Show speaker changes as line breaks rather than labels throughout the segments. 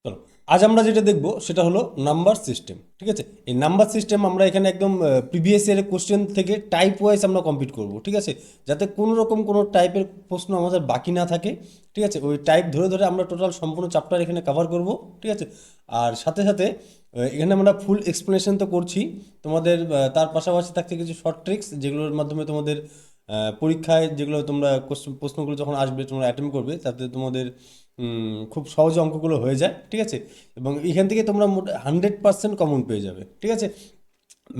চলো, আজ আমরা যেটা দেখব সেটা হলো নাম্বার সিস্টেম। ঠিক আছে, এই নাম্বার সিস্টেম আমরা এখানে একদম প্রিভিয়াস ইয়ারের কোশ্চেন থেকে টাইপ ওয়াইজ আমরা কমপ্লিট করব। ঠিক আছে, যাতে কোনো রকম কোনো টাইপের প্রশ্ন আমাদের বাকি না থাকে। ঠিক আছে, ওই টাইপ ধরে ধরে আমরা টোটাল সম্পূর্ণ চ্যাপ্টার এখানে কভার করব। ঠিক আছে, আর সাথে সাথে এখানে আমরা ফুল এক্সপ্লেনেশন তো করছি তোমাদের, তার পাশাপাশি থাকছে কিছু শর্ট ট্রিক্স যেগুলোর মাধ্যমে তোমাদের পরীক্ষায় যেগুলো তোমরা প্রশ্নগুলো যখন আসবে তোমরা অ্যাটেম্প করবে, তাতে তোমাদের খুব সহজে অঙ্কগুলো হয়ে যায়। ঠিক আছে, এবং এখান থেকে তোমরা 100% কমন পেয়ে যাবে। ঠিক আছে,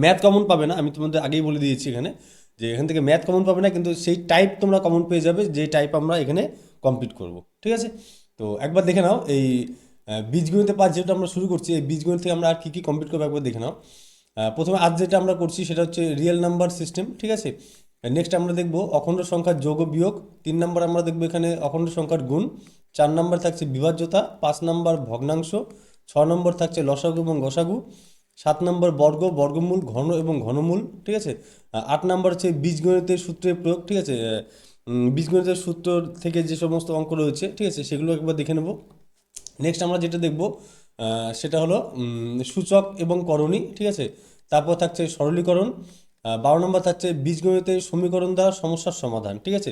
ম্যাথ কমন পাবে না, আমি তোমাদের আগেই বলে দিয়েছি এখানে যে এখান থেকে ম্যাথ কমন পাবে না, কিন্তু সেই টাইপ তোমরা কমন পেয়ে যাবে যে টাইপ আমরা এখানে কমপ্লিট করব। ঠিক আছে, তো একবার দেখে নাও এই বীজগণিতের পাঠ যেটা আমরা শুরু করছি, এই বীজগণিত থেকে আমরা আর কী কী কমপ্লিট করবো একবার দেখে নাও। প্রথমে আজ যেটা আমরা করছি সেটা হচ্ছে রিয়েল নাম্বার সিস্টেম। ঠিক আছে, নেক্সট আমরা দেখব অখণ্ড সংখ্যার যোগ ও বিয়োগ। 3 নম্বর আমরা দেখবো এখানে অখণ্ড সংখ্যার গুণ। 4 নম্বর থাকছে বিভাজ্যতা। 5 নম্বর ভগ্নাংশ। 6 নম্বর থাকছে লসাগু এবং গসাগু। 7 নম্বর বর্গ, বর্গমূল, ঘন এবং ঘনমূল। ঠিক আছে, 8 নম্বর হচ্ছে বীজগণিতের সূত্রের প্রয়োগ। ঠিক আছে, বীজগণিতের সূত্র থেকে যে সমস্ত অঙ্ক রয়েছে, ঠিক আছে, সেগুলো একবার দেখে নেব। নেক্সট আমরা যেটা দেখব সেটা হলো সূচক এবং করণী। ঠিক আছে, তারপর থাকছে সরলীকরণ। 12 নম্বর থাকছে বীজগণিতের সমীকরণ দ্বারা সমস্যার সমাধান। ঠিক আছে,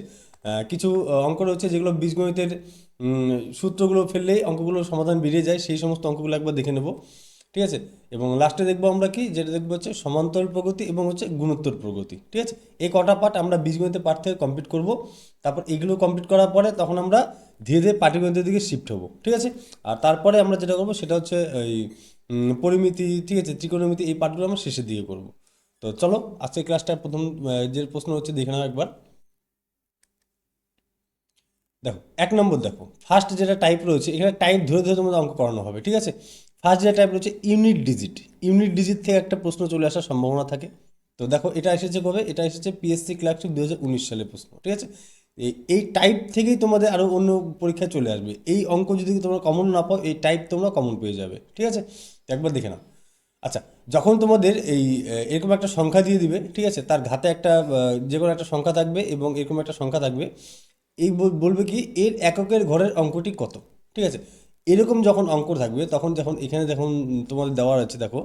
কিছু অঙ্ক রয়েছে যেগুলো বীজগণিতের সূত্রগুলো ফেললেই অঙ্কগুলোর সমাধান বেরিয়ে যায়, সেই সমস্ত অঙ্কগুলো একবার দেখে নেব। ঠিক আছে, এবং লাস্টে দেখবো আমরা কি, যেটা দেখবো হচ্ছে সমান্তরাল প্রগতি এবং হচ্ছে গুণোত্তর প্রগতি। ঠিক আছে, এই কটা পার্ট আমরা বীজগণিতের পার্ট থেকে কমপ্লিট করব। তারপর এগুলো কমপ্লিট করার পরে তখন আমরা ধীরে ধীরে পাটিগণিতের দিকে শিফট হব। ঠিক আছে, আর তারপরে আমরা যেটা করবো সেটা হচ্ছে ওই পরিমিতি, ঠিক আছে, ত্রিকোণমিতি, এই পার্টগুলো আমরা শেষের দিকে করব। তো চলো আজকের ক্লাসটা প্রথম যে প্রশ্ন হচ্ছে দেখে নাও একবার। দেখো 1 নম্বর, দেখো ফার্স্ট যেটা টাইপ রয়েছে এখানে টাইপ ধরে ধরে তোমাদের অঙ্ক করানো হবে। ঠিক আছে, ফার্স্ট যেটা টাইপ রয়েছে ইউনিট ডিজিট। ইউনিট ডিজিট থেকে একটা প্রশ্ন চলে আসার সম্ভাবনা থাকে। তো দেখো এটা এসেছে কবে, এটা এসেছে পিএসসি ক্লার্কশিপ 2019 সালে প্রশ্ন। ঠিক আছে, এই টাইপ থেকেই তোমাদের আরও অন্য পরীক্ষায় চলে আসবে। এই অঙ্ক যদি তোমরা কমন না পাও, এই টাইপ তোমরা কমন পেয়ে যাবে। ঠিক আছে, তো একবার দেখে নাও। আচ্ছা, যখন তোমাদের এই এরকম একটা সংখ্যা দিয়ে দিবে, ঠিক আছে, তার ঘাতে একটা যে কোনো একটা সংখ্যা থাকবে এবং এরকম একটা সংখ্যা থাকবে, এই বলবে কি এর এককের ঘরের অঙ্কটি কত। ঠিক আছে, এরকম যখন অঙ্ক থাকবে তখন যখন এখানে যখন তোমাদের দেওয়া রয়েছে, দেখো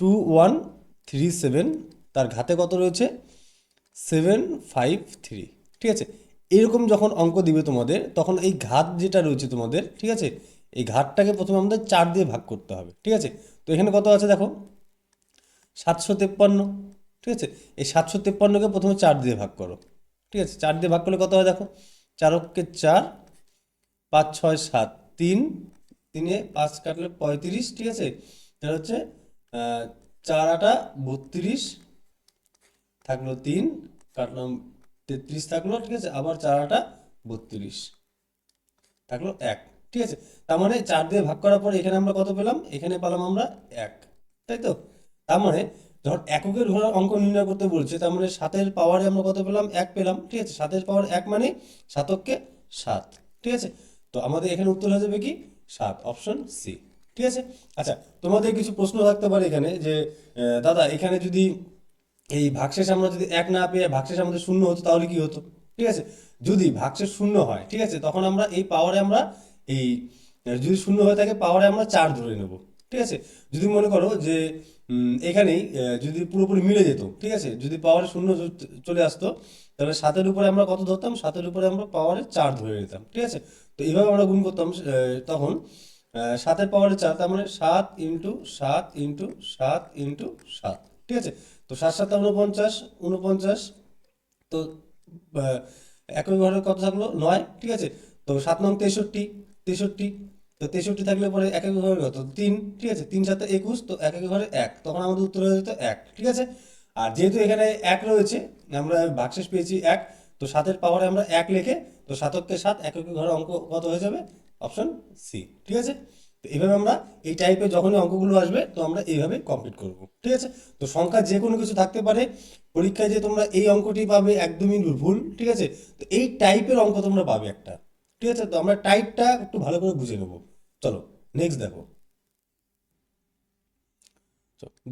2137, তার ঘাতে কত রয়েছে 753। ঠিক আছে, এরকম যখন অঙ্ক দিবে তোমাদের তখন এই ঘাত যেটা রয়েছে তোমাদের, ঠিক আছে, এই ঘাতটাকে প্রথমে আমাদের 4 দিয়ে ভাগ করতে হবে। ঠিক আছে, তো এখানে কত আছে দেখো 753। ঠিক আছে, এই 753কে প্রথমে 4 দিয়ে ভাগ করো। ঠিক আছে, 4 দিয়ে ভাগ করলে কত হয় দেখো, 4 × 4 = 5, 6, 7, 3, 3 5 কাটলে 35। ঠিক আছে, তাহলে হচ্ছে 4 × 8 = 32, থাকলো 3, কাটলাম 33 থাকলো। ঠিক আছে, আবার 4 × 8 = 32, থাকলো 1। ঠিক আছে, তার মানে 4 দিয়ে ভাগ করার পরে এখানে আমরা কত পেলাম, এখানে পেলাম আমরা 1। তাই তো, তার মানে ধর এককের ঘরের অঙ্ক নির্ণয় করতে বলছে, তার মানে 7-এর পাওয়ারে আমরা কত পেলাম, 1 পেলাম। ঠিক আছে, 7-এর পাওয়ার 1 মানে 7 × 7। ঠিক আছে, তো আমাদের এখানে উত্তর হয়ে যাবে কি 7, অপশন সি। ঠিক আছে, আচ্ছা তোমাদের কিছু প্রশ্ন থাকতে পারে এখানে যে দাদা এখানে যদি এই ভাগশেষ আমরা যদি 1 না পেয়ে ভাগশেষ আমাদের 0 হতো তাহলে কি হতো। ঠিক আছে, যদি ভাগশেষ 0 হয়, ঠিক আছে, তখন আমরা এই পাওয়ারে আমরা এই যদি 0 হয়ে থাকে পাওয়ারে আমরা 4 ধরে নেব। ঠিক আছে, যদি মনে করো যে এখানেই যদি পুরোপুরি মিলে যেত, ঠিক আছে, যদি পাওয়ারে 0 চলে আসতো, তাহলে 7-এর উপরে আমরা কত ধরতাম, 7-এর উপরে আমরা পাওয়ারে 4 ধরে নিতাম। ঠিক আছে, তো এইভাবে আমরা গুণ করতাম তখন 7-এর পাওয়ারে 4, তার মানে 7 × 7 × 7 × 7। ঠিক আছে, তো 7 × 7 = 49, 49। তো আহ, একই ঘরে কত থাকলো 9। ঠিক আছে, তো 7 নং 63, 63। তো 63 থাকলে পরে এক এক ঘরে কত 3। ঠিক আছে, 3 7 21, তো এক এক ঘরে 1, তখন আমাদের উত্তর হয়ে যেত 1। ঠিক আছে, আর যেহেতু এখানে 1 রয়েছে, আমরা ভাগশেষ পেয়েছি 1, তো 7-এর পাওয়ারে আমরা 1 লিখে, তো 7 × 7 এক এক ঘরে অঙ্ক কত হয়ে যাবে, অপশন সি। ঠিক আছে, তো এইভাবে আমরা এই টাইপের যখনই অঙ্কগুলো আসবে তো আমরা এইভাবে কমপ্লিট করব। ঠিক আছে, তো সংখ্যা যে কোনো কিছু থাকতে পারে, পরীক্ষায় যে তোমরা এই অঙ্কটি পাবে একদমই ভুল। ঠিক আছে, তো এই টাইপের অঙ্ক তোমরা পাবে একটা। ঠিক আছে, তো আমরা টাইপটা একটু ভালো করে বুঝে নেব। চলো নেক্সট দেখো।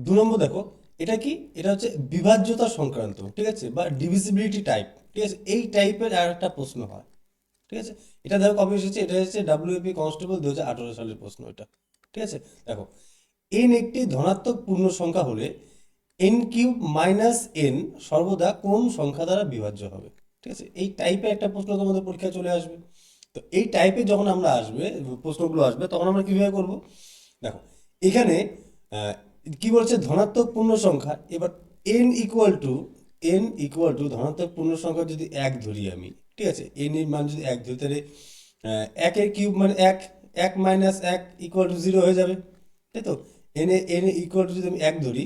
2 নম্বর দেখো, এটা কি, এটা হচ্ছে বিভাজ্যতা সংক্রান্ত। ঠিক আছে, বা ডিভিজিবিলিটি টাইপ। ঠিক আছে, এই টাইপের আর একটা প্রশ্ন হয়। ঠিক আছে, এটা দেখো কবে এসেছে, এটা এসেছে ডাব্লিউপি কনস্টেবল 2018 সালের প্রশ্ন এটা। ঠিক আছে, দেখো এন একটি ধনাত্মক পূর্ণ সংখ্যা হলে এন কিউব মাইনাস এন সর্বদা কোন সংখ্যা দ্বারা বিভাজ্য হবে। ঠিক আছে, এই টাইপের একটা প্রশ্ন তোমাদের পরীক্ষায় চলে আসবে। তো এই টাইপের যখন আমরা আসবে, প্রশ্নগুলো আসবে, তখন আমরা কিভাবে করব, দেখো এখানে আহ, কি বলছে ধনাত্মক পূর্ণ সংখ্যা। এবার এন ইকুয়াল টু ধনাত্মক পূর্ণ সংখ্যা যদি এক ধরি আমি, ঠিক আছে, এন এর মান যদি এক ধরি, তাহলে একের কিউব মানে এক, এক মাইনাস এক ইকুয়াল টু জিরো হয়ে যাবে, তাই তো। এন ইকুয়াল টু যদি আমি এক ধরি,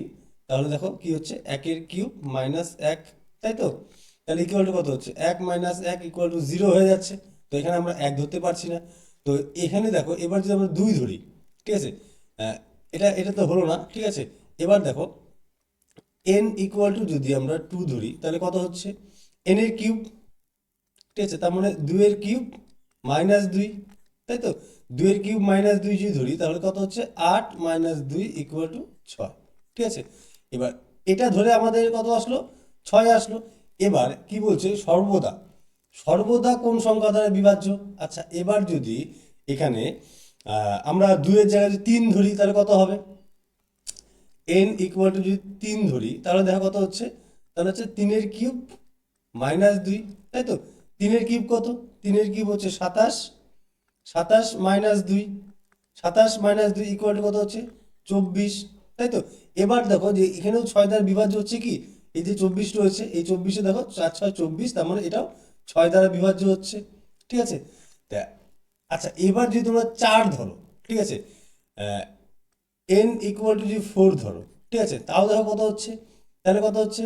তাহলে দেখো কি হচ্ছে, একের কিউব মাইনাস এক, তাই তো। তাহলে ইকুয়াল টু কত হচ্ছে, এক মাইনাস এক ইকুয়াল টু জিরো হয়ে যাচ্ছে। তো এখানে আমরা এক ধরতে পারছি না। তো এখানে দেখো এবার যদি আমরা দুই ধরি, ঠিক আছে, আহ, এটা এটা তো হলো না, ঠিক আছে। এবার দেখো এন ইকুয়াল টু যদি আমরা টু ধরি, তাহলে কত হচ্ছে, এন এর কিউব, ঠিক আছে, তার মানে দুইয়ের কিউব মাইনাস দুই, তাই তো। দুইয়ের কিউব মাইনাস দুই যদি ধরি, তাহলে কত হচ্ছে, আট মাইনাস দুই ইকুয়াল টু ছয়, ঠিক আছে। এবার এটা ধরে আমাদের কত আসলো, ছয় আসলো। এবার কি বলছে, সর্বদা সর্বদা কোন সংখ্যা দ্বারা বিভাজ্য। আচ্ছা, এবার যদি এখানে আমরা দুইয়ের জায়গায় যদি তিন ধরি, তাহলে কত হবে, এন ইকুয়াল টু যদি তিন ধরি, তাহলে দেখো কত হচ্ছে, তাহলে হচ্ছে তিনের কিউব মাইনাস দুই, তাই তো। তিনের কিউব কত, তিনের কিউব হচ্ছে সাতাশ, সাতাশ মাইনাস দুই, সাতাশ মাইনাস দুই ইকুয়াল টু কত হচ্ছে, চব্বিশ, তাই তো। এবার দেখো যে এখানেও ছয় দ্বারা বিভাজ্য হচ্ছে কি, এই যে চব্বিশ রয়েছে, এই চব্বিশে দেখো চার ছয় চব্বিশ, তার মানে এটাও ছয় দ্বারা বিভাজ্য হচ্ছে, ঠিক আছে। তা আচ্ছা, এবার যদি তোমরা চার ধরো, ঠিক আছে, এন ইকুয়াল টু যদি ফোর ধরো, ঠিক আছে, তাও দেখো কত হচ্ছে, তাহলে কত হচ্ছে,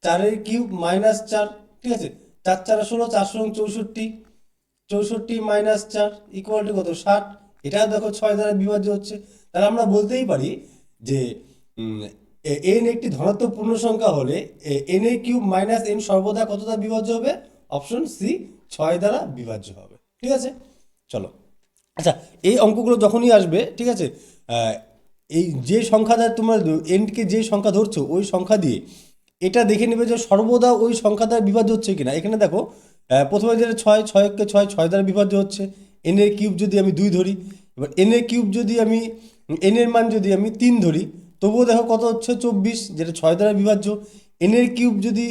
চারের কিউব মাইনাস চার, ঠিক আছে, চার চার ষোলো, চারশো চৌষট্টি, চৌষট্টি মাইনাস চার ইকুয়াল টু কত, ষাট। এটা দেখো ছয় দ্বারা বিভাজ্য হচ্ছে। তাহলে আমরা বলতেই পারি যে এন একটি ধনাত্মক পূর্ণ সংখ্যা হলে এন এর কিউব মাইনাস এন সর্বদা কত দ্বারা বিভাজ্য হবে, অপশন সি, ছয় দ্বারা বিভাজ্য হবে। ঠিক আছে, চলো। আচ্ছা, এই অঙ্কগুলো যখনই আসবে, ঠিক আছে, আহ, এই যে সংখ্যা দ্বারা তোমরা এনকে যে সংখ্যা ধরছো, ওই সংখ্যা দিয়ে এটা দেখে নেবে যে সর্বদা ওই সংখ্যা দ্বারা বিভাজ্য হচ্ছে কিনা। এখানে দেখো প্রথমে যেটা ছয়, ছয়কে ছয়, ছয় দ্বারা বিভাজ্য হচ্ছে। এন এর কিউব যদি আমি দুই ধরি, এবার এন এর কিউব যদি আমি, এন এর মান যদি আমি তিন ধরি, তবুও দেখো কত হচ্ছে, চব্বিশ, যেটা ছয় দ্বারা বিভাজ্য। এন এর কিউব যদি,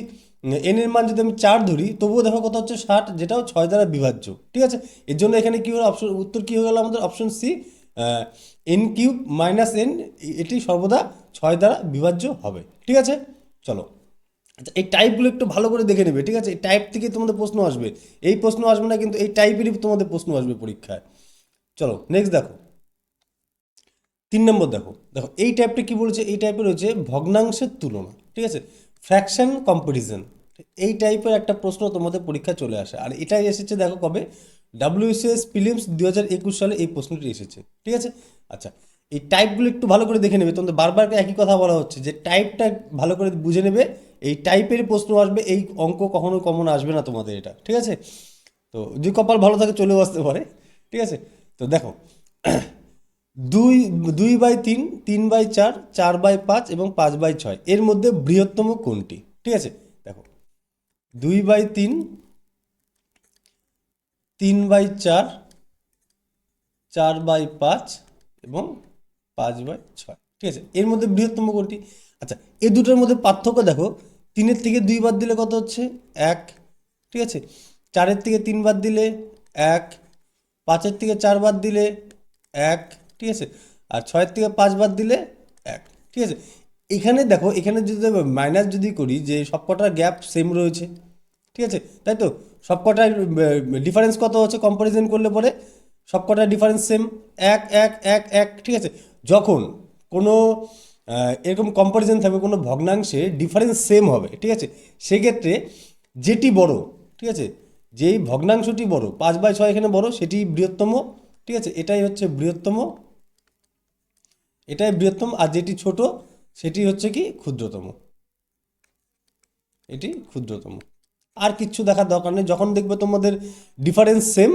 এন এর মান যদি আমি চার ধরি, তবুও দেখো কত হচ্ছে, ষাট, যেটাও ছয় দ্বারা বিভাজ্য। ঠিক আছে, এর জন্য এখানে কি হলো, অপশন উত্তর কি হয়ে গেল আমাদের, option C, n cube minus n, এটি সর্বদা ছয় দ্বারা বিভাজ্য হবে। ঠিক আছে, চলো। আচ্ছা, এই টাইপগুলো একটু ভালো করে দেখে নেবে, ঠিক আছে। এই টাইপ থেকে তোমাদের প্রশ্ন আসবে, এই প্রশ্ন আসবে না, কিন্তু এই টাইপেরই তোমাদের প্রশ্ন আসবে পরীক্ষায়। চলো নেক্সট দেখো, 3 নম্বর দেখো, দেখো এই টাইপটা কি বলেছে, এই টাইপের হচ্ছে ভগ্নাংশের তুলনা, ঠিক আছে, ফ্র্যাকশন কম্পারিজন। এই টাইপের একটা প্রশ্ন তোমাদের পরীক্ষা চলে আসে, আর এটাই এসেছে দেখো কবে, ডাব্লিউসিএস প্রিলিমস 2021 সালে এই প্রশ্নটি এসেছে। ঠিক আছে, আচ্ছা, এই টাইপগুলো একটু ভালো করে দেখে নেবে। তোমাদের বারবার একই কথা বলা হচ্ছে যে টাইপটা ভালো করে বুঝে নেবে, এই টাইপের প্রশ্ন আসবে, এই অঙ্ক কখনো কমন আসবে না তোমাদের এটা। ঠিক আছে, তো যে কপাল ভালো থাকে চলেও আসতে পারে। ঠিক আছে, তো দেখো দুই, দুই বাই তিন, তিন বাই চার, চার বাই পাঁচ এবং পাঁচ বাই ছয় এর মধ্যে বৃহত্তম কোনটি। ঠিক আছে, দেখো দুই বাই তিন, তিন বাই চার, চার বাই পাঁচ এবং পাঁচ বাই ছয়, ঠিক আছে, এর মধ্যে বৃহত্তম কোনটি। আচ্ছা, এই দুটোর মধ্যে পার্থক্য দেখো, তিনের থেকে দুই বাদ দিলে কত হচ্ছে, এক, ঠিক আছে, চারের থেকে তিন বাদ দিলে এক, পাঁচের থেকে চার বাদ দিলে এক, ঠিক আছে, আর ছয়ের থেকে পাঁচ বাদ দিলে এক। ঠিক আছে, এখানে দেখো, এখানে যদি মাইনাস যদি করি, যে সবকটার গ্যাপ সেম রয়েছে, ঠিক আছে, তাই তো। সবকটার ডিফারেন্স কত হচ্ছে কম্পারিজন করলে পরে, সবকটার ডিফারেন্স সেম, এক এক এক এক, ঠিক আছে। যখন কোনো এরকম কম্পারিজন থাকবে, কোনো ভগ্নাংশে ডিফারেন্স সেম হবে, ঠিক আছে, সেক্ষেত্রে যেটি বড়, ঠিক আছে, যেই ভগ্নাংশটি বড়, পাঁচ বাই ছয় এখানে বড়, সেটি বৃহত্তম। ঠিক আছে, এটাই হচ্ছে বৃহত্তম, এটাই বৃহত্তম, আর যেটি ছোট সেটি হচ্ছে কি ক্ষুদ্রতম, এটি ক্ষুদ্রতম। আর কিচ্ছু দেখার দরকার নেই, যখন দেখবে তোমাদের ডিফারেন্স সেম,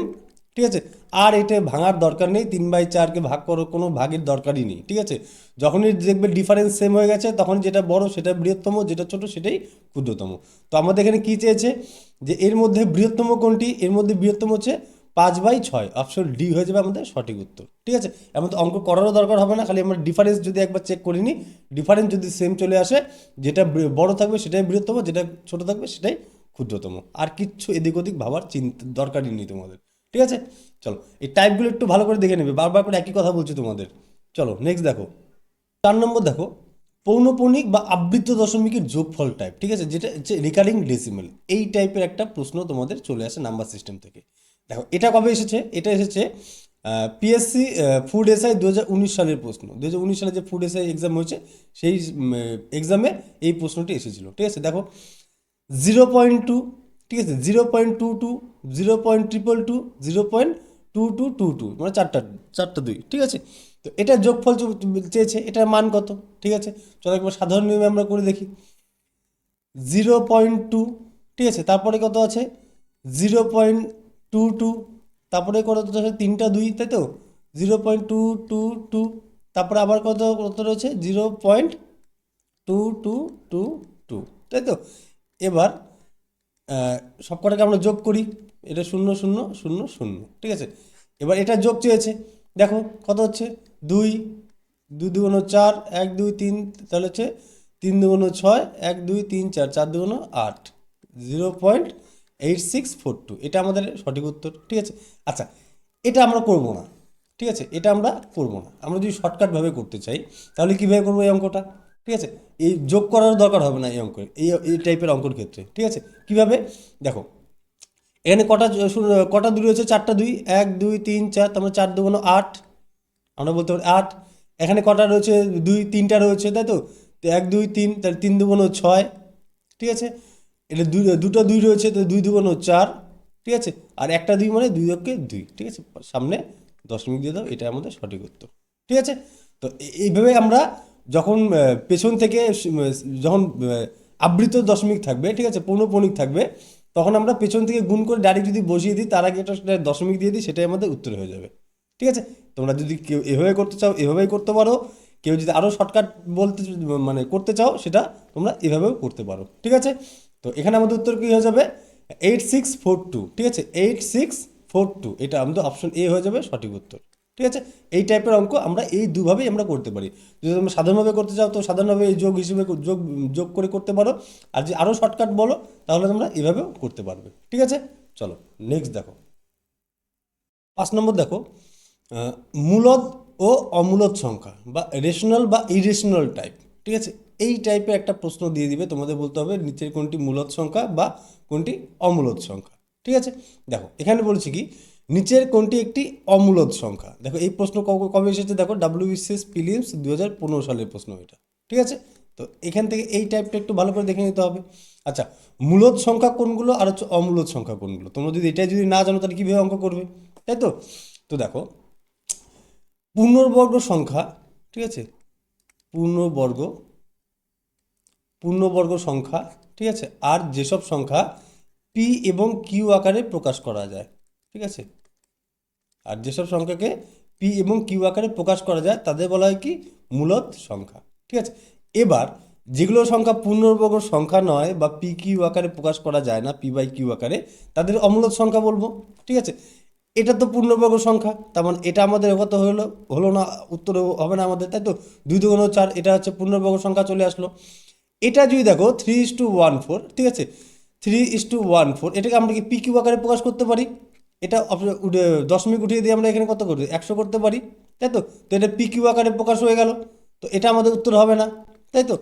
ঠিক আছে, আর এটা ভাঙার দরকার নেই, 3/4কে ভাগ করো, কোনো ভাগের দরকারই নেই। ঠিক আছে, যখনই দেখবে ডিফারেন্স সেম হয়ে গেছে তখন যেটা বড় সেটা বৃহত্তম, যেটা ছোট সেটাই ক্ষুদ্রতম। তো আমাদের এখানে কি চেয়েছে যে এর মধ্যে বৃহত্তম কোনটি, এর মধ্যে বৃহত্তম হচ্ছে 5/6, অপশন ডি হয়ে যাবে আমাদের সঠিক উত্তর। ঠিক আছে, এমন তো অঙ্ক করারও দরকার হবে না, খালি আমরা ডিফারেন্স যদি একবার চেক করে নিই, ডিফারেন্স যদি সেম চলে আসে, যেটা বড় থাকবে সেটাই বৃহত্তম, যেটা ছোট থাকবে সেটাই ক্ষুদ্রতম। আর কিচ্ছু এদিক ওদিক ভাবার চিন্তা দরকারই নেই তোমাদের। ঠিক আছে, চলো এই টাইপগুলো একটু ভালো করে দেখে নেবে, বারবার করে একই কথা বলছি তোমাদের। চলো নেক্সট দেখো, 4 নম্বর দেখো, পৌনঃপুনিক বা আবৃত্ত দশমিকের যোগফল টাইপ। ঠিক আছে, যেটা হচ্ছে রিকারিং ডেসিমেল, এই টাইপের একটা প্রশ্ন তোমাদের চলে আসে নাম্বার সিস্টেম থেকে। দেখো এটা কবে এসেছে, এটা এসেছে পিএসসি ফুড এসআই 2019 সালের প্রশ্ন। 2019 সালে যে ফুড এসআই এক্সাম হয়েছে সেই এক্সামে এই প্রশ্নটি এসেছিল। ঠিক আছে, দেখো 0.2, ঠিক আছে, 0.22, 0.222, 0.2222, মানে চারটা চারটা দুই। ঠিক আছে, তো এটা যোগফল চেয়েছে, এটার মান কত? ঠিক আছে, চলো একবার সাধারণ নিয়মে আমরা করে দেখি। 0.2, ঠিক আছে, তারপরে কত আছে 0.22, তারপরে কত আছে 3টা 2, তাই তো 0.222, তারপরে আবার কত কত রয়েছে 0.2222, তাই তো। এবার সব কটাকে আমরা যোগ করি, এটা 0 0 0 0, ঠিক আছে। এবার এটা যোগ চেয়েছে, দেখো কত হচ্ছে 2, 2 2 4, 1 2 3, তাহলে হচ্ছে 3 2 6, 1 2 3 4, 4 2 8, 0.8642, এটা আমাদের সঠিক উত্তর। ঠিক আছে, আচ্ছা এটা আমরা করব না, ঠিক আছে, এটা আমরা করব না। আমরা যদি শর্টকাটভাবে করতে চাই তাহলে কীভাবে করবো এই অঙ্কটা? ঠিক আছে, এই যোগ করার দরকার হবে না এই অঙ্কের, এই টাইপের অঙ্কর ক্ষেত্রে। ঠিক আছে, কিভাবে দেখো, এখানে কটা দুই রয়েছে, 4টা 2, 1 2 3 4, তার মানে 4 2 8, আমরা বলতে পারি 8। এখানে কটা রয়েছে 2, 3টা রয়েছে, তাই তো 1 2 3, তাহলে 3 2 6, ঠিক আছে। এটা দুটো 2 রয়েছে, তো 2 2 4, ঠিক আছে। আর একটা 2 মানে 2 অক্ষে 2, ঠিক আছে, সামনে দশমিক দিয়ে দাও, এটা আমাদের সঠিক উত্তর। ঠিক আছে, তো এইভাবে আমরা যখন পেছন থেকে যখন আবৃত দশমিক থাকবে, ঠিক আছে, পৌনঃপুনিক থাকবে, তখন আমরা পেছন থেকে গুণ করে ডাইরেক্ট যদি বসিয়ে দিই, তার আগে একটা দশমিক দিয়ে দিই, সেটাই আমাদের উত্তর হয়ে যাবে। ঠিক আছে, তোমরা যদি কেউ এভাবে করতে চাও এভাবেই করতে পারো, কেউ যদি আরও শর্টকাট বলতে মানে করতে চাও সেটা তোমরা এভাবেও করতে পারো। ঠিক আছে, তো এখানে আমাদের উত্তর কী হয়ে যাবে 8642, ঠিক আছে, 8642, এটা আমাদের অপশন এ হয়ে যাবে সঠিক উত্তর। ঠিক আছে, এই টাইপের অঙ্ক আমরা এই দুভাবেই আমরা করতে পারি। যদি তোমরা সাধারণভাবে করতে চাও তো সাধারণভাবে এই যোগ হিসেবে যোগ যোগ করে করতে পারো, আর যদি আরও শর্টকাট বলো তাহলে তোমরা এভাবেও করতে পারবে। ঠিক আছে, চলো নেক্সট দেখো, 5 নম্বর দেখো, মূলদ ও অমূলদ সংখ্যা বা রেশনাল বা ইরেশনাল টাইপ। ঠিক আছে, এই টাইপের একটা প্রশ্ন দিয়ে দিবে, তোমাদের বলতে হবে নিচের কোনটি মূলদ সংখ্যা বা কোনটি অমূলদ সংখ্যা। ঠিক আছে, দেখো এখানে বলছি কি নিচের কোনটি একটি অমূলদ সংখ্যা। দেখো এই প্রশ্ন কবে এসেছে, দেখো WBCS প্রিলিমস 2015 সালের প্রশ্ন এটা। ঠিক আছে, তো এখান থেকে এই টাইপটা একটু ভালো করে দেখে নিতে হবে। আচ্ছা, মূলদ সংখ্যা কোনগুলো আর হচ্ছে অমূলদ সংখ্যা কোনগুলো, তোমরা যদি এটাই যদি না জানো তাহলে কীভাবে অঙ্ক করবে, তাই তো। তো দেখো পূর্ণবর্গ সংখ্যা, ঠিক আছে, পূর্ণবর্গ পূর্ণবর্গ সংখ্যা, ঠিক আছে, আর যেসব সংখ্যা পি এবং কিউ আকারে প্রকাশ করা যায়, ঠিক আছে, আর যেসব সংখ্যাকে পি এবং কিউ আকারে প্রকাশ করা যায় তাদের বলা হয় কি মূলদ সংখ্যা। ঠিক আছে, এবার যেগুলো সংখ্যা পূর্ণবর্গ সংখ্যা নয় বা পি কিউ আকারে প্রকাশ করা যায় না, পি বাই কিউ আকারে, তাদের অমূলদ সংখ্যা বলবো। ঠিক আছে, এটা তো পূর্ণবর্গ সংখ্যা, তার মানে এটা আমাদের কত হলো হলো না, উত্তর হবে না আমাদের, তাই তো 2 2 4, এটা হচ্ছে পূর্ণবর্গ সংখ্যা চলে আসলো। এটা যদি দেখো 3:14, ঠিক আছে, 3:14, এটাকে আমরা কি পি কিউ আকারে প্রকাশ করতে পারি, এটা দশমিক উঠিয়ে দিয়ে আমরা এখানে কত করতে 100 করতে পারি, তাই তো। তো এটা পি কিউ আকারে প্রকাশ হয়ে গেল, তো এটা আমাদের উত্তর হবে না, তাই তো।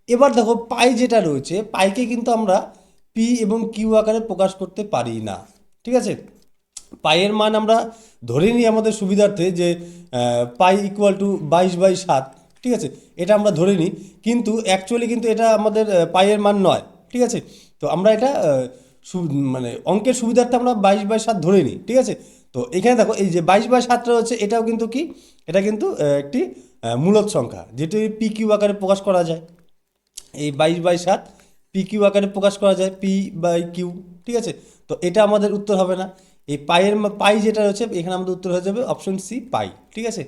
এবার দেখো পাই যেটা রয়েছে, পাইকে কিন্তু আমরা পি এবং কিউ আকারে প্রকাশ করতে পারি না। ঠিক আছে, পাইয়ের মান আমরা ধরে নিই আমাদের সুবিধার্থে যে পাই ইকুয়াল টু 22/7, ঠিক আছে, এটা আমরা ধরে নিই, কিন্তু অ্যাকচুয়ালি কিন্তু এটা আমাদের পাইয়ের মান নয়। ঠিক আছে, তো আমরা এটা মানে অঙ্কের সুবিধার্থে আমরা 22/7 ধরে নিই। ঠিক আছে, তো এখানে দেখো এই যে 22/7টা হচ্ছে, এটাও কিন্তু কি এটা কিন্তু একটি মূলদ সংখ্যা, যেটি পি কিউ আকারে প্রকাশ করা যায়। এই 22/7 পি কিউ আকারে প্রকাশ করা যায়, পি বাই কিউ। ঠিক আছে, তো এটা আমাদের উত্তর হবে না। এই পাই যেটা রয়েছে এখানে আমাদের উত্তর হয়ে যাবে অপশন সি পাই, ঠিক আছে।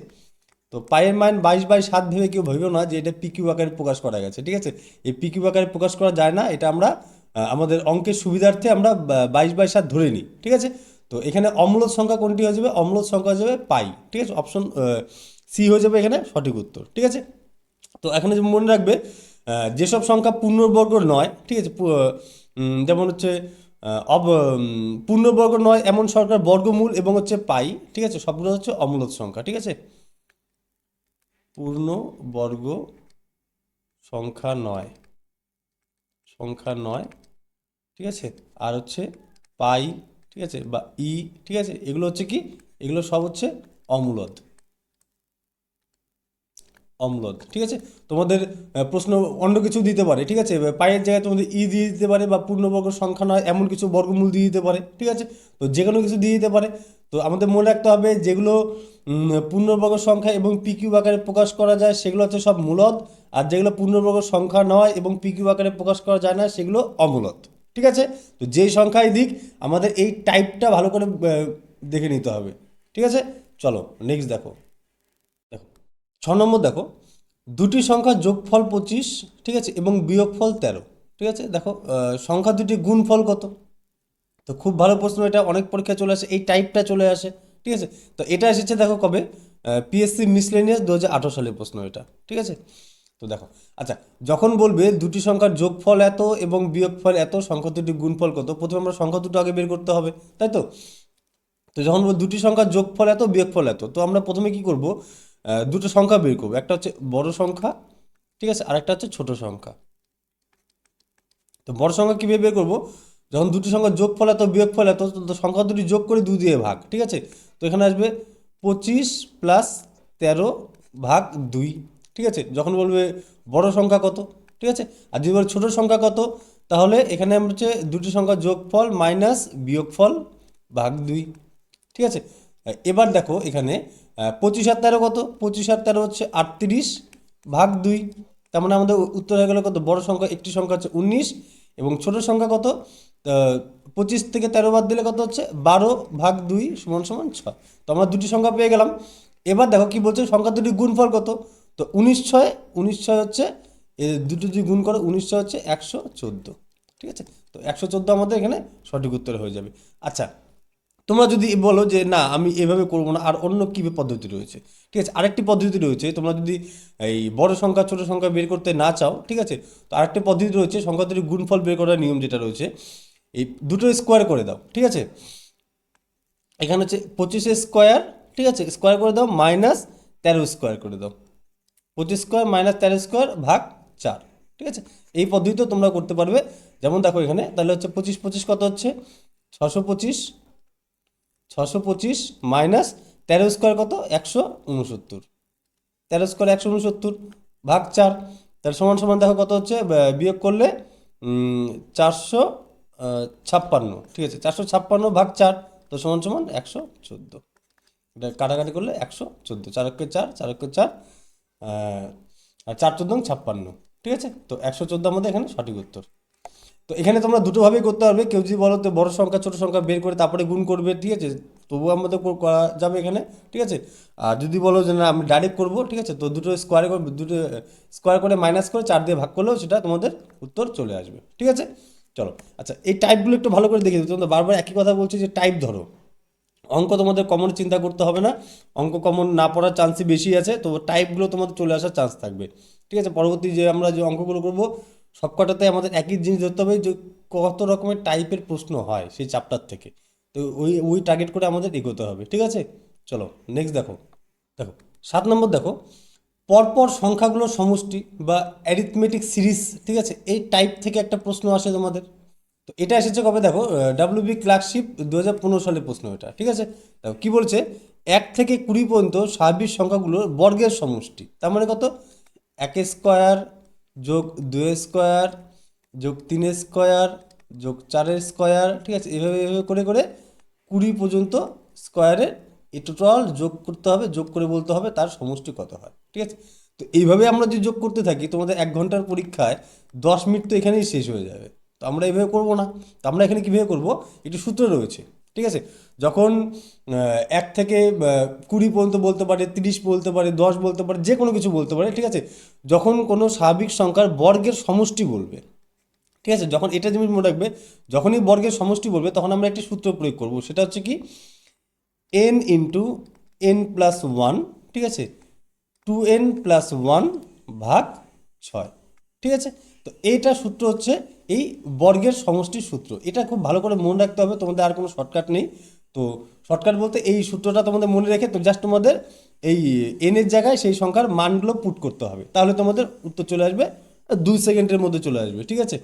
তো পাইয়ের মান 22/7 ভেবে কেউ ভাবিও না যে এটা পিকিউ আকারে প্রকাশ করা গেছে, ঠিক আছে। এই পিকিউ আকারে প্রকাশ করা যায় না, এটা আমরা আমাদের অঙ্কের সুবিধার্থে আমরা 22/7 ধরে নিই, ঠিক আছে। তো এখানে অম্লদ সংখ্যা কোনটি হয়ে যাবে, অম্লদ সংখ্যা হয়ে যাবে পাই, ঠিক আছে। অপশন সি হয়ে যাবে এখানে সঠিক উত্তর, ঠিক আছে। তো এখানে যে মনে রাখবে যেসব সংখ্যা পূর্ণবর্গ নয়, ঠিক আছে, যেমন হচ্ছে পূর্ণবর্গ নয় এমন সংখ্যার বর্গমূল এবং হচ্ছে পাই, ঠিক আছে, সবগুলো হচ্ছে অম্লদ সংখ্যা, ঠিক আছে। পূর্ণ বর্গ সংখ্যা নয়, ঠিক আছে, আর হচ্ছে পাই, ঠিক আছে, বা ঠিক আছে, এগুলো হচ্ছে কি, এগুলো সব হচ্ছে অম্লদ, ঠিক আছে। তোমাদের প্রশ্ন অন্য কিছু দিতে পারে, ঠিক আছে, পায়ের জায়গায় তোমাদের দিয়ে দিতে পারে, বা পূর্ণবর্গ সংখ্যা নয় এমন কিছু বর্গমূল দিয়ে দিতে পারে, ঠিক আছে। তো যে কোনো কিছু দিয়ে দিতে পারে। তো আমাদের মনে রাখতে হবে যেগুলো পূর্ণবর্গ সংখ্যা এবং পিকিউ আকারে প্রকাশ করা যায় সেগুলো হচ্ছে সব মূলদ, আর যেগুলো পূর্ণবর্গ সংখ্যা নয় এবং পিকিউ আকারে প্রকাশ করা যায় না সেগুলো অমূলদ, ঠিক আছে। তো যেই সংখ্যাই দিক আমাদের এই টাইপটা ভালো করে দেখে নিতে হবে, ঠিক আছে। চলো নেক্সট দেখো। দেখো 6 নম্বর দেখো, দুটি সংখ্যার যোগফল 25, ঠিক আছে, এবং বিয়োগফল 13, ঠিক আছে। দেখো সংখ্যা দুটি গুণফল কত। তো খুব ভালো প্রশ্ন, এটা অনেক পরীক্ষা চলে আসে, এই টাইপটা চলে আসে, ঠিক আছে। তো এটা এসেছে দেখো কবে, পিএসসি মিসলেনিয়াস 2018 সালের প্রশ্ন এটা, ঠিক আছে। তো দেখো, আচ্ছা, যখন বলবে দুটি সংখ্যার যোগফল এত এবং বিয়োগফল এত, সংখ্যা দুটি গুণফল কত, প্রথমে আমরা সংখ্যা দুটো আগে বের করতে হবে, তাই তো। তো যখন দুটি সংখ্যার যোগফল এত বিয়োগফল এত, তো আমরা প্রথমে কি করব, দুটো সংখ্যা বের করবো, একটা হচ্ছে বড় সংখ্যা, ঠিক আছে, আর একটা হচ্ছে ছোট সংখ্যা। তো বড় সংখ্যা কীভাবে বের করবো, যখন দুটি সংখ্যার যোগফল এত বিয়োগফল এত, তো সংখ্যা দুটি যোগ করে 2 দিয়ে ভাগ, ঠিক আছে। তো এখানে আসবে 25 + 13 ভাগ 2, ঠিক আছে, যখন বলবে বড় সংখ্যা কত, ঠিক আছে। আর যদি বলে ছোট সংখ্যা কত, তাহলে এখানে হচ্ছে দুটি সংখ্যার যোগফল মাইনাস বিয়োগফল ভাগ 2, ঠিক আছে। এবার দেখো এখানে 25 আর 13 কত, 25 আর 13 হচ্ছে 38 ভাগ 2, তার মানে আমাদের উত্তর হয়ে গেল কত, বড় সংখ্যা একটি সংখ্যা হচ্ছে 19 এবং ছোট সংখ্যা কত, 25 থেকে 13 বাদ দিলে কত হচ্ছে 12 ভাগ 2 সমান সমান 6। তো আমরা দুটি সংখ্যা পেয়ে গেলাম। এবার দেখো কি বলছে, সংখ্যা দুটি গুণফল কত, তো 19 6 হচ্ছে, এই দুটো যদি গুণ করো 19 হচ্ছে 114, ঠিক আছে। তো 114 আমাদের এখানে সঠিক উত্তর হয়ে যাবে। আচ্ছা, তোমরা যদি বলো যে না আমি এভাবে করবো না, আর অন্য কী পদ্ধতি রয়েছে, ঠিক আছে, আরেকটি পদ্ধতি রয়েছে, তোমরা যদি এই বড় সংখ্যা ছোট সংখ্যা বের করতে না চাও, ঠিক আছে, তো আরেকটি পদ্ধতি রয়েছে, সংখ্যা দুটির গুণফল বের করার নিয়ম যেটা রয়েছে, এই দুটো স্কোয়ার করে দাও, ঠিক আছে। এখানে হচ্ছে 25 স্কোয়ার, ঠিক আছে, স্কোয়ার করে দাও মাইনাস 13 স্কোয়ার করে দাও, 25 স্কোয়ার মাইনাস 13 স্কোয়ার ভাগ 4, ঠিক আছে। এই পদ্ধতিতেও তোমরা করতে পারবে। যেমন দেখো এখানে তাহলে হচ্ছে 25 25 কত হচ্ছে 625, 625 মাইনাস 13 স্কোয়ার কত 169, 13 স্কোয়ার 169 ভাগ 4, তাহলে সমান সমান দেখো কত হচ্ছে, বিয়োগ করলে 456, ঠিক আছে, 456 ভাগ 4, তো সমান সমান 114, এটা কাটাকাটি করলে 114, 4 একে 4, 4 একে 4, আর 4 14 56, ঠিক আছে। তো 114 আমাদের এখানে সঠিক উত্তর। তো এখানে তোমরা দুটোভাবেই করতে পারবে, কেউ যদি বলো তো বড় সংখ্যা ছোট সংখ্যা বের করে তারপরে গুণ করবে, ঠিক আছে, তবুও আমাদের করা যাবে এখানে, ঠিক আছে। আর যদি বলো যে না আমি ডাইরেক্ট করবো, ঠিক আছে, তো দুটো স্কোয়ারে করে, দুটো স্কোয়ার করে মাইনাস করে 4 দিয়ে ভাগ করলেও সেটা তোমাদের উত্তর চলে আসবে, ঠিক আছে। চলো, আচ্ছা, এই টাইপগুলো একটু ভালো করে দেখে দিই, তোমরা বারবার একই কথা বলছি যে টাইপ ধরো, অঙ্ক তোমাদের কমন চিন্তা করতে হবে না, অঙ্ক কমন না পড়ার চান্সই বেশি আছে, তো টাইপগুলো তোমাদের চলে আসার চান্স থাকবে, ঠিক আছে। পরবর্তী যে আমরা যে অঙ্কগুলো করবো সবকটাতে আমাদের একই জিনিস ধরতে হবে যে কত রকমের টাইপের প্রশ্ন হয় সেই চ্যাপ্টার থেকে, তো ওই টার্গেট করে আমাদের এগোতে হবে, ঠিক আছে। চলো নেক্সট দেখো। দেখো 7 নম্বর দেখো, পরপর সংখ্যাগুলোর সমষ্টি বা অ্যারিথমেটিক সিরিজ, ঠিক আছে, এই টাইপ থেকে একটা প্রশ্ন আসে তোমাদের। তো এটা এসেছে কবে দেখো, ডাব্লিউবি ক্লার্কশিপ 2015 সালের প্রশ্ন এটা, ঠিক আছে। দেখো কী বলছে, 1 থেকে 20 পর্যন্ত স্বাভাবিক সংখ্যাগুলোর বর্গের সমষ্টি, তার মানে কত, 1 স্কোয়ার যোগ 2 স্কোয়ার যোগ 3 স্কোয়ার যোগ 4 স্কোয়ার, ঠিক আছে, এভাবে এভাবে করে করে 20 পর্যন্ত স্কোয়ারের এই টোটাল যোগ করতে হবে, যোগ করে বলতে হবে তার সমষ্টি কত হয়, ঠিক আছে। তো এইভাবে আমরা যদি যোগ করতে থাকি তোমাদের 1 ঘন্টার পরীক্ষায় 10 মিনিট তো এখানেই শেষ হয়ে যাবে। তো আমরা এইভাবে করবো না, তো আমরা এখানে কীভাবে করবো, একটু সূত্র রয়েছে, ঠিক আছে, যখন 1 থেকে 20 পর্যন্ত বলতে পারে, 30 বলতে পারে, 10 বলতে পারে, যে কোনো কিছু বলতে পারে, ঠিক আছে, যখন কোনো স্বাভাবিক সংখ্যার বর্গের সমষ্টি বলবে, ঠিক আছে, যখন এটা জিনিস মনে রাখবে, যখনই বর্গের সমষ্টি বলবে তখন আমরা একটি সূত্র প্রয়োগ করব, সেটা হচ্ছে কি n into n plus one, ঠিক আছে, 2n প্লাস ওয়ান ভাগ 6, ঠিক আছে। তো এইটা সূত্র হচ্ছে এই বর্গের সমষ্টির সূত্র। এটা খুব ভালো করে মনে রাখতে হবে, তোমাদের আর কোনো শর্টকাট নেই। তো শর্টকাট বলতে এই সূত্রটা তোমাদের মনে রেখে তো জাস্ট তোমাদের এই n এর জায়গায় সেই সংখ্যার মানগুলো পুট করতে হবে, তাহলে তোমাদের উত্তর চলে আসবে 2 সেকেন্ডের মধ্যে চলে আসবে, ঠিক আছে।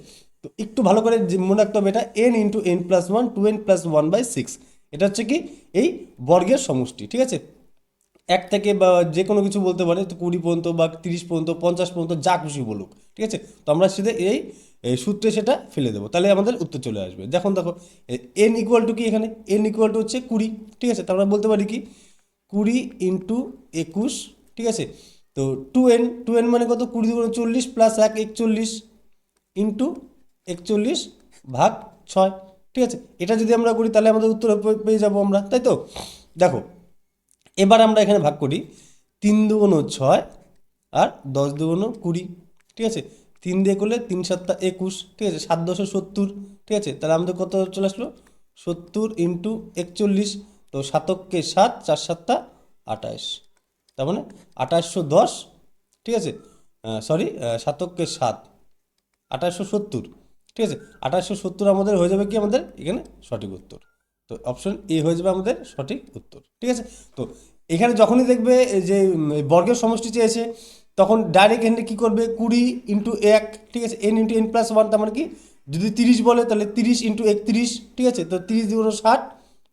তো একটু ভালো করে মনে রাখতে হবে, এটা n into n plus one 2n plus one by 6, এটা হচ্ছে কি এই বর্গের সমষ্টি, ঠিক আছে। 1 থেকে বা যে কোনো কিছু বলতে পারে, তো 20 পর্যন্ত বা 30 পর্যন্ত, 50 পর্যন্ত, যা খুশি বলুক, ঠিক আছে। তো আমরা সিধে এই সূত্রে সেটা ফেলে দেবো, তাহলে আমাদের উত্তর চলে আসবে। দেখুন দেখো, এন ইকুয়াল টু কি, এখানে এন ইকুয়াল টু হচ্ছে 20, ঠিক আছে। তো আমরা বলতে পারি কি 20 ইন্টু 21, ঠিক আছে। তো 2n মানে কত, 20 দুগুণে 40 প্লাস 1 41 ইন্টু 41 ভাগ 6, ঠিক আছে। এটা যদি আমরা করি তাহলে আমাদের উত্তর পেয়ে যাবো আমরা, তাই তো। দেখো এবার আমরা এখানে ভাগ করি, 3 দুগুণ 6 আর 10 দুগুণ 20, ঠিক আছে। 3 দিয়ে করলে 3 সাতটা 21, ঠিক আছে, 7 10 70, ঠিক আছে। তাহলে আমাদের কত চলে আসলো 70 ইন্টু 41, তো শতককে 7 4 সাতটা 28, তার মানে 2810, ঠিক আছে। সরি, শতককে 7 2870, ঠিক আছে। 2870 আমাদের হয়ে যাবে কি, আমাদের এখানে সঠিক উত্তর। তো অপশন এ হয়ে যাবে আমাদের সঠিক উত্তর, ঠিক আছে। তো এখানে যখনই দেখবে যে বর্গের সমষ্টি চেয়েছে, তখন ডাইরেক্ট এখানে কী করবে, 20 ইন্টু 1, ঠিক আছে, n into n plus one, তার মানে কি যদি 30 বলে তাহলে 30 ইন্টু 31, ঠিক আছে। তো 30 দুগুণ 60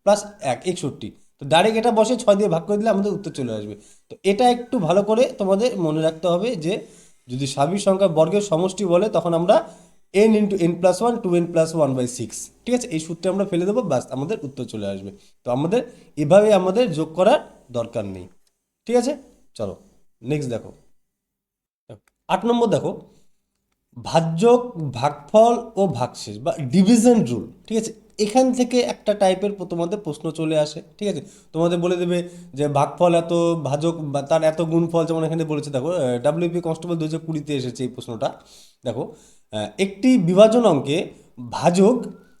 প্লাস 1 61, তো ডাইরেক্ট এটা বসে 6 দিয়ে ভাগ করে দিলে আমাদের উত্তর চলে আসবে। তো এটা একটু ভালো করে তোমাদের মনে রাখতে হবে যে যদি স্বাভাবিক সংখ্যা বর্গের সমষ্টি বলে তখন আমরা n into n plus one 2n plus one by 6, ঠিক আছে, এই সূত্রে আমরা ফেলে দেবো, ব্যাস আমাদের উত্তর চলে আসবে। তো আমাদের এভাবে আমাদের যোগ করার দরকার নেই, ঠিক আছে। চলো নেক্সট দেখো, 8 নম্বর দেখো, ভাজ্যক, ভাগফল ও ভাগশেষ বা ডিভিশন রুল, ঠিক আছে। এখান থেকে একটা টাইপের তোমাদের প্রশ্ন চলে আসে, ঠিক আছে। তোমাদের বলে দেবে যে ভাগফল এত, ভাজক বা তার এত গুণফল, যেমন এখানে বলেছে দেখো, ডাব্লিউপি কনস্টেবল 2020-তে এসেছে এই প্রশ্নটা। দেখো, একটি বিভাজন অঙ্কে ভাজক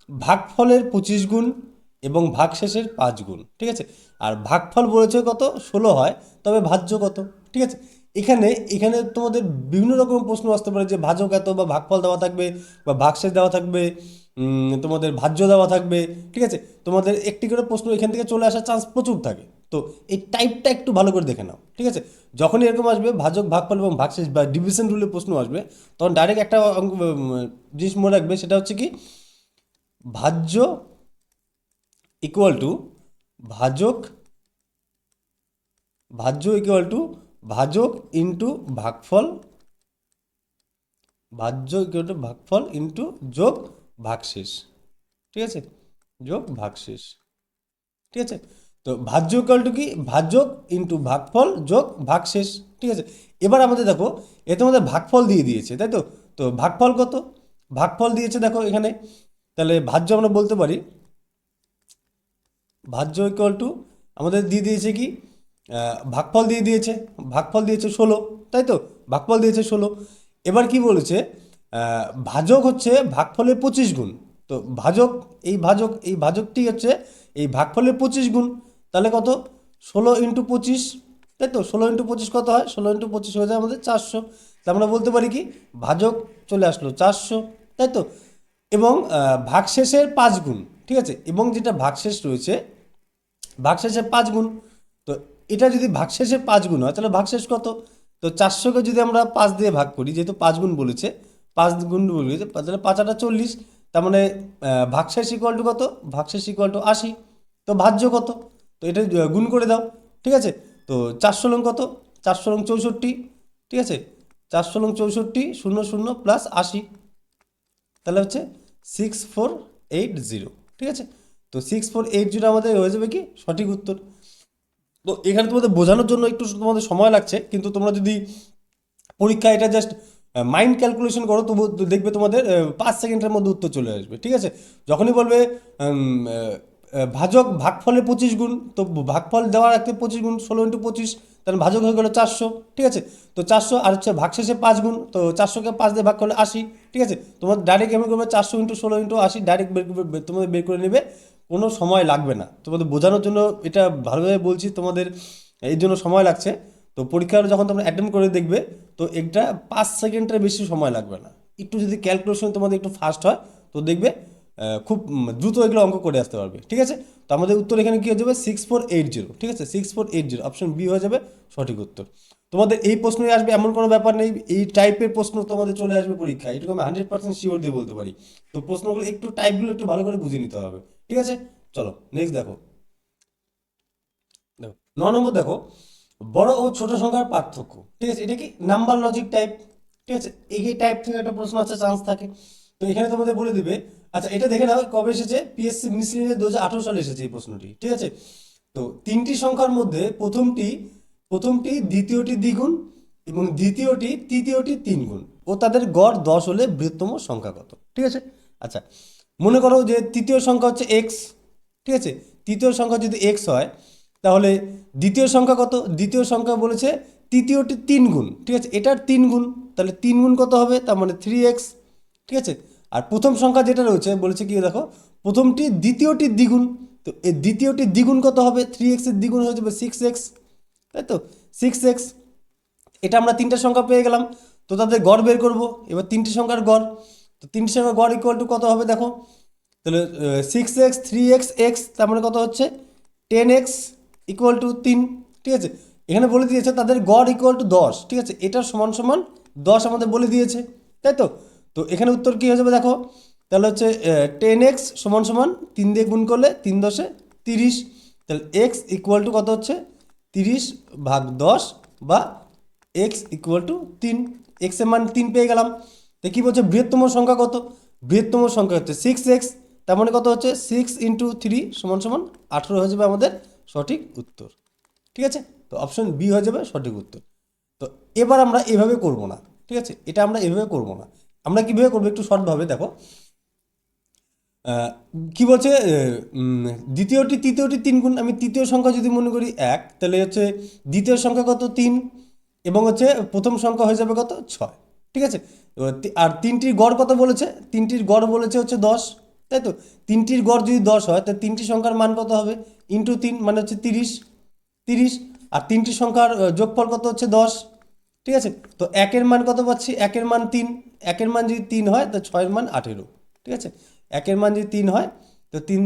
ভাগফলের 25 গুণ এবং ভাগশেষের 5 গুণ, ঠিক আছে। আর ভাগফল বলেছে কত 16 হয়, তবে ভাজ্য কত, ঠিক আছে। এখানে এখানে তোমাদের বিভিন্ন রকম প্রশ্ন আসতে পারে যে ভাজক এত, বা ভাগফল দেওয়া থাকবে, বা ভাগশেষ দেওয়া থাকবে, তোমাদের ভাজ্য দেওয়া থাকবে, ঠিক আছে। তোমাদের একটি করে প্রশ্ন এখান থেকে চলে আসার চান্স প্রচুর থাকে। তো এই টাইপটা একটু ভালো করে দেখে নাও, ঠিক আছে। যখনই এরকম আসবে ভাজক, ভাগফল এবং ভাগশেষ বা ডিভিশন রুলের প্রশ্ন আসবে, তখন ডাইরেক্ট একটা জিনিস মনে রাখবে, সেটা হচ্ছে কি ভাজ্য ইকুয়াল টু ভাজক, ভাজ্য ইকুয়াল টু ভাজক ইন্টু ভাগফল, ভাজ্য ইকুয়াল টু ভাগফল ইন্টু যোগ ভাগশেষ, ঠিক আছে, যোগ ভাগশেষ, ঠিক আছে। তো ভাজ্য ইকুয়াল টু কি ভাজক ইন্টু ভাগফল যোগ ভাগশেষ, ঠিক আছে। এবার আমাদের দেখো এতে আমাদের ভাগফল দিয়ে দিয়েছে, তাই তো। তো ভাগফল কত, ভাগফল দিয়েছে দেখো এখানে, তাহলে ভাজ্য আমরা বলতে পারি ভাজ্য ইকুয়াল টু আমাদের দিয়ে দিয়েছে কি ভাগফল দিয়ে দিয়েছে, ভাগফল দিয়েছে 16, তাই তো, ভাগফল দিয়েছে 16। এবার কি বলেছে, ভাজক হচ্ছে ভাগফলের 25 গুণ। তো ভাজক, এই ভাজকটি হচ্ছে এই ভাগফলের 25 গুণ, তাহলে কত 16 ইন্টু 25, তাই তো। 16 ইন্টু 25 কত হয়, 16 ইন্টু 25 হয়ে যায় আমাদের 400। তা আমরা বলতে পারি কি ভাজক চলে আসলো 400, তাই তো। এবং ভাগশেষের 5 গুণ, ঠিক আছে, এবং যেটা ভাগশেষ রয়েছে ভাগশেষের 5 গুণ। তো এটা যদি ভাগশেষের 5 গুণ হয় তাহলে ভাগশেষ কত, তো 400-কে যদি আমরা 5 দিয়ে ভাগ করি, যেহেতু 5 গুণ বলেছে, 5 গুণ বলেছে, তাহলে 5 আটা 40, তার মানে ভাগশেষ ইকুয়াল টু কত, ভাগশেষ ইকুয়াল টু 80। তো ভাজ্য কত, তো এটা গুণ করে দাও, ঠিক আছে। তো 400 লং কত, 400 লং 64, ঠিক আছে, 400 লং 64 0 0 প্লাস 80, তাহলে হচ্ছে 6480, ঠিক আছে। তো 6480 আমাদের হয়ে যাবে কি সঠিক উত্তর। তো এখানে তোমাদের বোঝানোর জন্য একটু তোমাদের সময় লাগছে, কিন্তু তোমরা যদি পরীক্ষা এটা জাস্ট মাইন্ড ক্যালকুলেশন করো, তবু দেখবে তোমাদের 5 সেকেন্ডের মধ্যে উত্তর চলে আসবে, ঠিক আছে। যখনই বলবে ভাজক ভাগফলে 25 গুণ, তো ভাগফল দেওয়ার আগে 25 গুণ 16 ইন্টু 25, তাহলে ভাজক হয়ে গেল 400, ঠিক আছে। তো 400 আর হচ্ছে ভাগশেষে 5 গুণ, তো 400কে 5 দিয়ে ভাগ করলে 80, ঠিক আছে। তোমার ডাইরেক্ট এমন করবে 400 ইন্টু 16 ইন্টু 80, ডাইরেক্ট তোমাদের বের করে নেবে, কোনো সময় লাগবে না। তোমাদের বোঝানোর জন্য এটা ভালোভাবে বলছি, তোমাদের এই জন্য সময় লাগছে। তো পরীক্ষার যখন তোমরা অ্যাটেম্প করে দেখবে, তো এটা 5 সেকেন্ডের বেশি সময় লাগবে না। একটু যদি ক্যালকুলেশন তোমাদের একটু ফাস্ট হয়, তো দেখবে খুব দ্রুত এগুলো অঙ্ক করে আসতে পারবে, ঠিক আছে। তো আমাদের উত্তর এখানে কী হয়ে যাবে 6480, ঠিক আছে, 6480 অপশন বি হয়ে যাবে সঠিক উত্তর। তোমাদের এই প্রশ্নই আসবে এমন কোনো ব্যাপার নেই, এই টাইপের প্রশ্ন তোমাদের চলে আসবে পরীক্ষায়, এটুকু আমি 100% শিওর দিয়ে বলতে পারি। তো প্রশ্নগুলো একটু টাইপগুলো একটু ভালো করে বুঝে নিতে হবে, ঠিক আছে। চলো নেক্সট দেখো। দেখো 9 নম্বর দেখো, বড় ও ছোট সংখ্যার পার্থক্য, ঠিক আছে। এটা কি নাম্বার লজিক টাইপ, ঠিক আছে। এই টাইপ থেকে একটা প্রশ্ন আসার চান্স থাকে। তো এখানে তোমাদের বলে দিবে, আচ্ছা এটা দেখে নাও কবে এসেছে, পিএসসি মিসলিনিয়াস 2018 সালে এসেছে এই প্রশ্নটি, ঠিক আছে। তো তিনটি সংখ্যার মধ্যে প্রথমটি দ্বিতীয়টি দ্বিগুণ এবং দ্বিতীয়টি তৃতীয়টি তিন গুণ ও তাদের গড় 10 হলে বৃহত্তম সংখ্যা কত, ঠিক আছে। আচ্ছা মনে করো যে তৃতীয় সংখ্যা হচ্ছে এক্স, ঠিক আছে। তৃতীয় সংখ্যা যদি এক্স হয়, তাহলে দ্বিতীয় সংখ্যা কত, দ্বিতীয় সংখ্যা বলেছে তৃতীয়টি তিন গুণ, ঠিক আছে, এটার তিন গুণ, তাহলে তিন গুণ কত হবে, তার মানে 3x, ঠিক আছে। আর প্রথম সংখ্যা যেটা রয়েছে বলেছে কি দেখো, প্রথমটি দ্বিতীয়টি দ্বিগুণ, তো এই দ্বিতীয়টি দ্বিগুণ কত হবে, 3x এর দ্বিগুণ হয়ে যাবে 6x, তাই তো 6x। এটা আমরা তিনটা সংখ্যা পেয়ে গেলাম। তো তাদের গড় বের করব, এবার তিনটি সংখ্যার গড়, তো তিনটি সংখ্যার গড় ইকুয়াল টু কত হবে দেখো, তাহলে 6x 3x x, তার মানে কত হচ্ছে 10x ইকুয়াল টু 3, ঠিক আছে। এখানে বলে দিয়েছে তাদের গড় ইকুয়াল টু 10, ঠিক আছে, এটার সমান সমান 10 আমাদের বলে দিয়েছে, তাই তো। তো এখানে উত্তর কী হয়ে যাবে দেখো, তাহলে হচ্ছে 10x সমান সমান 3 দিয়ে গুণ করলে 3 10 30, তাহলে x ইকুয়াল টু কত হচ্ছে 30/10 বা x ইকুয়াল টু 3, x এর মান 3 পেয়ে গেলাম। তো কী বলছে বৃহত্তম সংখ্যা কত, বৃহত্তম সংখ্যা হচ্ছে 6x, তার মানে কত হচ্ছে 6 ইন্টু 3 সমান সমান 18 হয়ে যাবে আমাদের সঠিক উত্তর, ঠিক আছে। তো অপশন বি হয়ে যাবে সঠিক উত্তর। তো এবার আমরা এভাবে করব না, ঠিক আছে, এটা আমরা এভাবে করব না। আমরা কীভাবে করবো একটু শর্টভাবে দেখো, কি বলছে দ্বিতীয়টি তৃতীয়টি তিন গুণ, আমি তৃতীয় সংখ্যা যদি মনে করি 1, তাহলে হচ্ছে দ্বিতীয় সংখ্যা কত 3, এবং হচ্ছে প্রথম সংখ্যা হয়ে যাবে কত 6, ঠিক আছে। আর তিনটির গড় কত বলেছে, তিনটির গড় বলেছে হচ্ছে 10, তাই তো। তিনটির গড় যদি 10 হয়, তাহলে তিনটি সংখ্যার মান কত হবে, ইন্টু 3 মানে হচ্ছে 30, আর তিনটি সংখ্যার যোগফল কত হচ্ছে 10, ঠিক আছে। তো একের মান কত পাচ্ছি, একের মান 3, একের মান যদি 3 হয়, তো 6-এর মান 18, ঠিক আছে। একের মান যদি 3 হয়, তো 3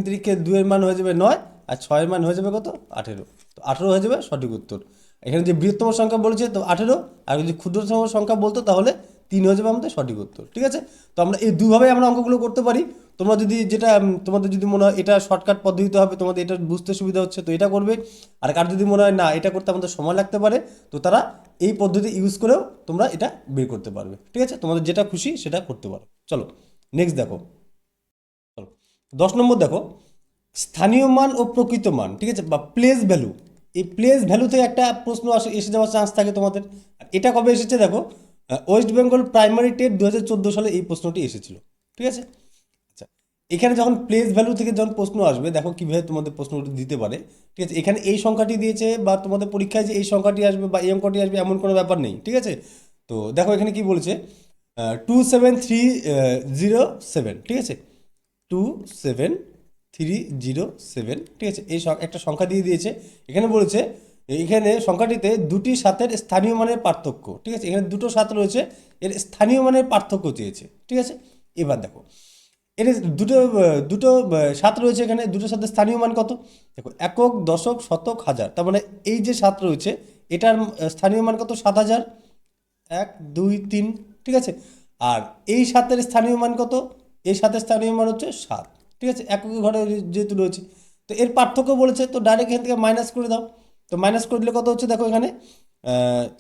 তিরিকে 2-এর মান হয়ে যাবে 9, আর 6-এর মান হয়ে যাবে কত 18, তো 18 হয়ে যাবে সঠিক উত্তর। এখানে যে বৃহত্তম সংখ্যা বলেছে তো 18, আর যদি ক্ষুদ্রতম সংখ্যা বলতো তাহলে 3 হয়ে যাবে আমাদের সঠিক উত্তর, ঠিক আছে। তো আমরা এই দুভাবে আমরা অঙ্কগুলো করতে পারি। তোমরা যদি যেটা তোমাদের যদি মনে হয় এটা শর্টকাট পদ্ধতিতে হবে, তোমাদের এটা বুঝতে সুবিধা হচ্ছে, তো এটা করবে। আর কার যদি মনে হয় না এটা করতে আমাদের সময় লাগতে পারে, তো তারা এই পদ্ধতি ইউজ করেও তোমরা এটা বের করতে পারবে, ঠিক আছে। তোমাদের যেটা খুশি সেটা করতে পারো। চলো নেক্সট দেখো, চলো 10 নম্বর দেখো, স্থানীয় মান ও প্রকৃত মান, ঠিক আছে, বা প্লেস ভ্যালু। এই প্লেস ভ্যালু থেকে একটা প্রশ্ন এসে যাওয়ার চান্স থাকে তোমাদের। এটা কবে এসেছে দেখো, ওয়েস্ট বেঙ্গল প্রাইমারি টেট 2014 সালে এই প্রশ্নটি এসেছিল, ঠিক আছে। আচ্ছা এখানে যখন প্লেস ভ্যালু থেকে যখন প্রশ্ন আসবে, দেখো কীভাবে তোমাদের প্রশ্নটি দিতে পারে, ঠিক আছে। এখানে এই সংখ্যাটি দিয়েছে, বা তোমাদের পরীক্ষায় যে এই সংখ্যাটি আসবে বা এই অঙ্কটি আসবে এমন কোনো ব্যাপার নেই, ঠিক আছে। তো দেখো এখানে কি বলেছে, 27307, ঠিক আছে, 27307, ঠিক আছে, এই একটা সংখ্যা দিয়ে দিয়েছে। এখানে বলেছে এখানে সংখ্যাটিতে দুটি সাতের স্থানীয় মানের পার্থক্য, ঠিক আছে, এখানে দুটো সাত রয়েছে, এর স্থানীয় মানের পার্থক্য চেয়েছে, ঠিক আছে। এবার দেখো এর দুটো দুটো সাত রয়েছে, এখানে দুটো সাথে স্থানীয় মান কত, দেখো একক দশক শতক হাজার, তার মানে এই যে সাত রয়েছে এটার স্থানীয় মান কত 7000, 1 2 3, ঠিক আছে। আর এই সাতের স্থানীয় মান কত, এই সাতের স্থানীয় মান হচ্ছে 7, ঠিক আছে, একক ঘরে যেহেতু রয়েছে। তো এর পার্থক্য বলেছে, তো ডাইরেক্ট এখান থেকে মাইনাস করে দাও। তো মাইনাস করে দিলে কত হচ্ছে দেখো এখানে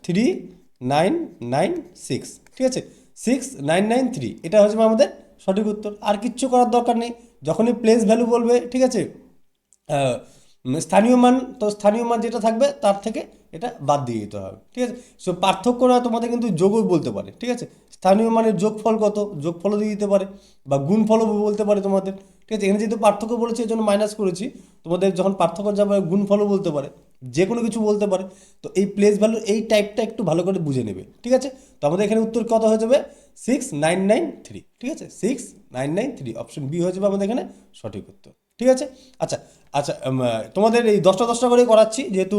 3996, ঠিক আছে, 6993, এটা হচ্ছে আমাদের সঠিক উত্তর। আর কিচ্ছু করার দরকার নেই, যখনই প্লেস ভ্যালু বলবে, ঠিক আছে, স্থানীয় মান, তো স্থানীয় মান যেটা থাকবে তার থেকে এটা বাদ দিয়ে দিতে হবে, ঠিক আছে। সো পার্থক্যটা তোমাদের কিন্তু যোগও বলতে পারে, ঠিক আছে। স্থানীয় মানের যোগফল কত, যোগফলও দিয়ে দিতে পারে, বা গুণফলও বলতে পারে তোমাদের, ঠিক আছে। এখানে যেহেতু পার্থক্য বলেছে এই জন্য মাইনাস করেছি, তোমাদের যখন পার্থক্য যাবে গুণফলও বলতে পারে, যে কোনো কিছু বলতে পারে। তো এই প্লেস ভ্যালু এই টাইপটা একটু ভালো করে বুঝে নেবে, ঠিক আছে। তো আমাদের এখানে উত্তর কত হয়ে যাবে, 6993, ঠিক আছে, 6993 অপশন বি হয়ে যাবে আমাদের এখানে সঠিক উত্তর, ঠিক আছে। আচ্ছা আচ্ছা, তোমাদের এই 10টা করে করাচ্ছি, যেহেতু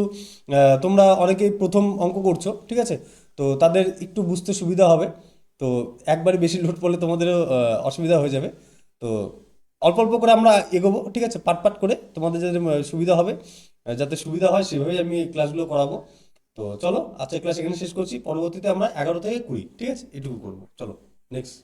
তোমরা অনেকেই প্রথম অঙ্ক করছো, ঠিক আছে। তো তাদের একটু বুঝতে সুবিধা হবে। তো একবারে বেশি লোড পড়লে তোমাদেরও অসুবিধা হয়ে যাবে। তো অল্প অল্প করে আমরা এগোবো, ঠিক আছে, পাট পাট করে তোমাদের যাতে সুবিধা হবে, যাতে সুবিধা হয় সেভাবেই আমি ক্লাসগুলো করাবো। তো চলো আজকের ক্লাস এখানে শেষ করছি, পরবর্তীতে আমরা 11 থেকে 20, ঠিক আছে, এটুকু করবো। চলো নেক্সট।